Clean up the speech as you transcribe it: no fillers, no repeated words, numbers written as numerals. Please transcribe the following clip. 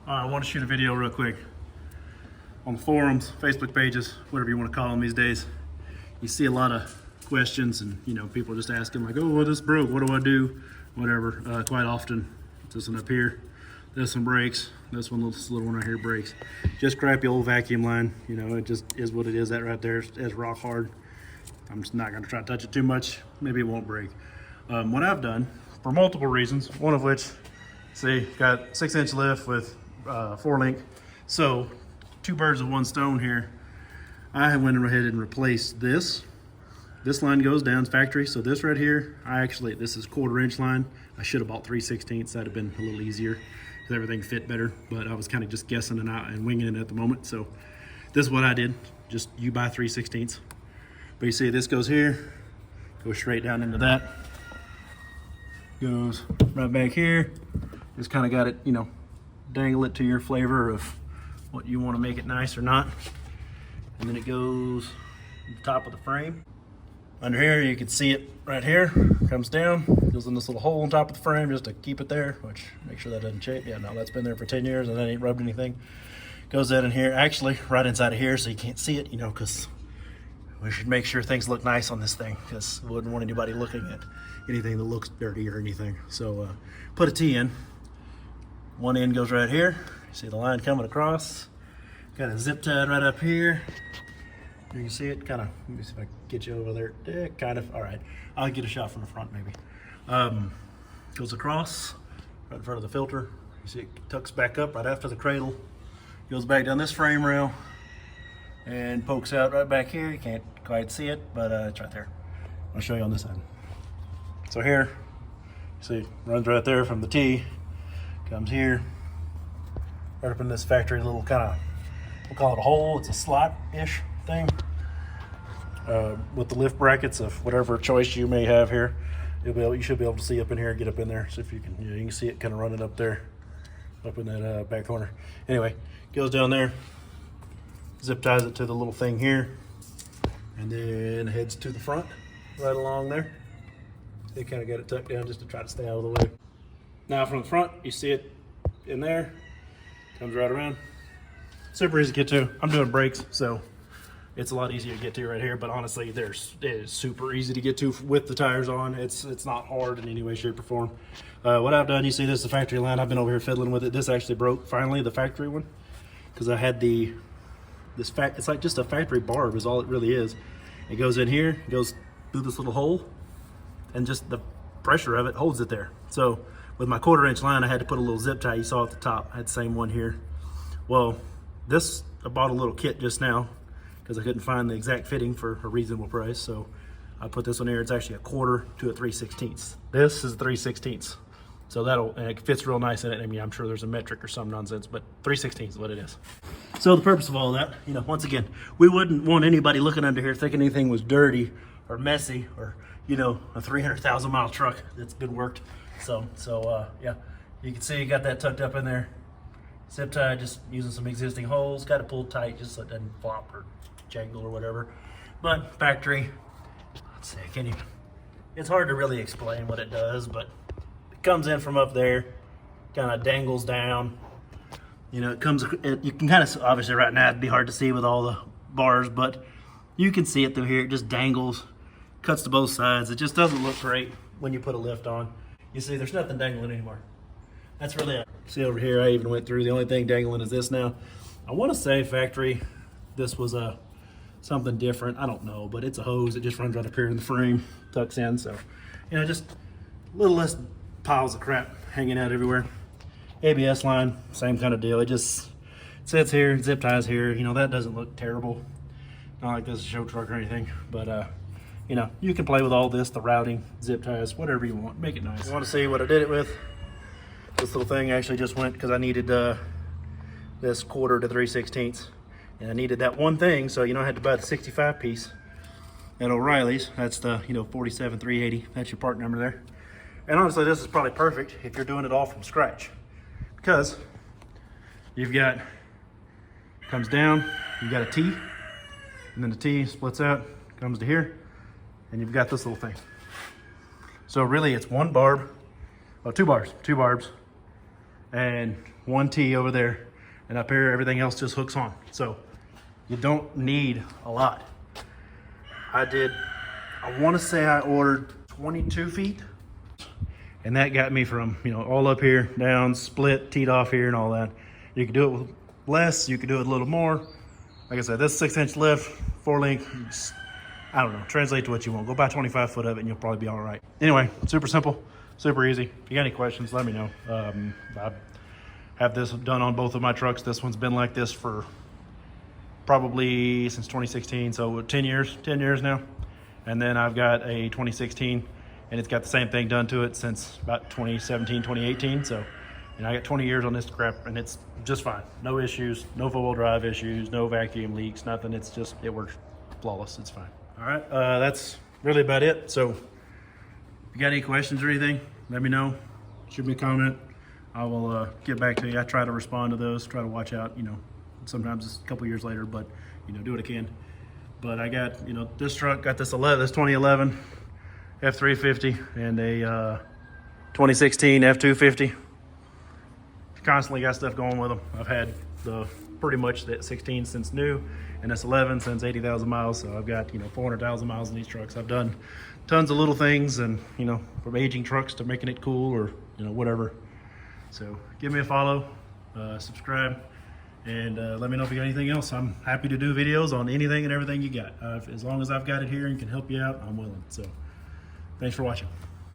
I want to shoot a video real quick. On the forums, Facebook pages, whatever you want to call them these days, you see a lot of questions and people just asking like, oh, well, this broke, what do I do? Whatever. Quite often, this one up here, this one breaks, this little one right here breaks. Just crappy old vacuum line, it just is what it is. That right there is rock hard. I'm just not going to try to touch it too much. Maybe it won't break. What I've done, for multiple reasons, one of which, see, got 6-inch lift with 4-link. So, two birds with one stone here. I went ahead and replaced this. This line goes down factory. So this right here, this is 1/4-inch line. I should have bought 3/16. That'd have been a little easier because everything fit better. But I was kind of just guessing and winging it at the moment. So this is what I did. Just you buy 3/16. But you see this goes here, goes straight down into that. Goes right back here. Just kind of got it, dangle it to your flavor of what you want to make it nice or not. And then it goes to the top of the frame. Under here, you can see it right here, comes down, goes in this little hole on top of the frame just to keep it there, which make sure that doesn't change. Yeah, no, that's been there for 10 years and that ain't rubbed anything. Goes in here, actually right inside of here so you can't see it, because we should make sure things look nice on this thing because we wouldn't want anybody looking at anything that looks dirty or anything. So put a T in. One end goes right here. See the line coming across. Got a zip tied right up here. You can see it kind of, let me see if I can get you over there. Yeah, kind of, all right. I'll get a shot from the front maybe. Goes across, right in front of the filter. You see it tucks back up right after the cradle. Goes back down this frame rail and pokes out right back here. You can't quite see it, but it's right there. I'll show you on this side. So here, see, runs right there from the T, comes here, right up in this factory little kind of, we'll call it a hole. It's a slot-ish thing with the lift brackets of whatever choice you may have here. You should be able to see up in here, get up in there. So if you can, you can see it kind of running up there, up in that back corner. Anyway, goes down there, zip ties it to the little thing here, and then heads to the front, right along there. They kind of got it tucked down just to try to stay out of the way. Now from the front, you see it in there, comes right around. Super easy to get to. I'm doing brakes, so it's a lot easier to get to right here, but honestly, it is super easy to get to with the tires on. It's not hard in any way, shape, or form. What I've done, you see this is the factory line. I've been over here fiddling with it. This actually broke, finally, the factory one, because I had it's like just a factory barb is all it really is. It goes in here, goes through this little hole, and just the pressure of it holds it there. So with my 1/4-inch line, I had to put a little zip tie you saw at the top. I had the same one here. Well, I bought a little kit just now because I couldn't find the exact fitting for a reasonable price. So I put this one here. It's actually a 1/4 to a 3/16. This is 3/16. So and it fits real nice in it. I mean, I'm sure there's a metric or some nonsense, but 3/16 is what it is. So the purpose of all that, once again, we wouldn't want anybody looking under here thinking anything was dirty or messy or, a 300,000 mile truck that's been worked. So yeah, you can see you got that tucked up in there. Zip tie, just using some existing holes. Got it pulled tight just so it doesn't flop or jangle or whatever. But factory, let's see, it's hard to really explain what it does, but it comes in from up there, kind of dangles down. You can kind of, obviously right now it'd be hard to see with all the bars, but you can see it through here. It just dangles, cuts to both sides. It just doesn't look great when you put a lift on. You see, there's nothing dangling anymore. That's really it. See over here, I even went through. The only thing dangling is this now. I want to say factory, this was something different. I don't know, but it's a hose. It just runs right up here in the frame, tucks in. So, just a little less piles of crap hanging out everywhere. ABS line, same kind of deal. It just sits here, zip ties here. That doesn't look terrible. Not like this is a show truck or anything, but you can play with all this, the routing, zip ties, whatever you want. Make it nice. You want to see what I did it with? This little thing actually just went because I needed this 1/4 to 3/16, and I needed that one thing, so I had to buy the 65 piece at O'Reilly's. That's the 47380. That's your part number there. And honestly, this is probably perfect if you're doing it all from scratch, because you've got, comes down, you've got a T, and then the T splits out, comes to here, and you've got this little thing. So really, it's one barb, two barbs, and 1 T over there, and up here everything else just hooks on. So you don't need a lot. I want to say I ordered 22 feet, and that got me from, you know, all up here, down, split, teed off here and all that. You could do it with less, you could do it a little more. Like I said, this 6-inch lift, 4-link, I don't know, translate to what you want. Go buy 25 foot of it and you'll probably be all right. Anyway, super simple, super easy. If you got any questions, let me know. I have this done on both of my trucks. This one's been like this for probably since 2016, so 10 years now. And then I've got a 2016, and it's got the same thing done to it since about 2017, 2018. So, and I got 20 years on this crap, and it's just fine. No issues, no four-wheel drive issues, no vacuum leaks, nothing. It's just, it works flawless. It's fine. All right, that's really about it. So if you got any questions or anything, let me know. Shoot me a comment. I will get back to you. I try to respond to those, try to watch out, you know. Sometimes it's a couple years later, but, you know, do what I can. But I got, you know, this truck, got this 2011 F350 and a 2016 F250. Constantly got stuff going with them. I've had the pretty much that 16 since new, and this 11 since 80,000 miles. So I've got, you know, 400,000 miles in these trucks. I've done tons of little things, and, you know, from aging trucks to making it cool, or, you know, whatever. So give me a follow, subscribe, and let me know if you got anything else. I'm happy to do videos on anything and everything you got. As long as I've got it here and can help you out, I'm willing. So thanks for watching.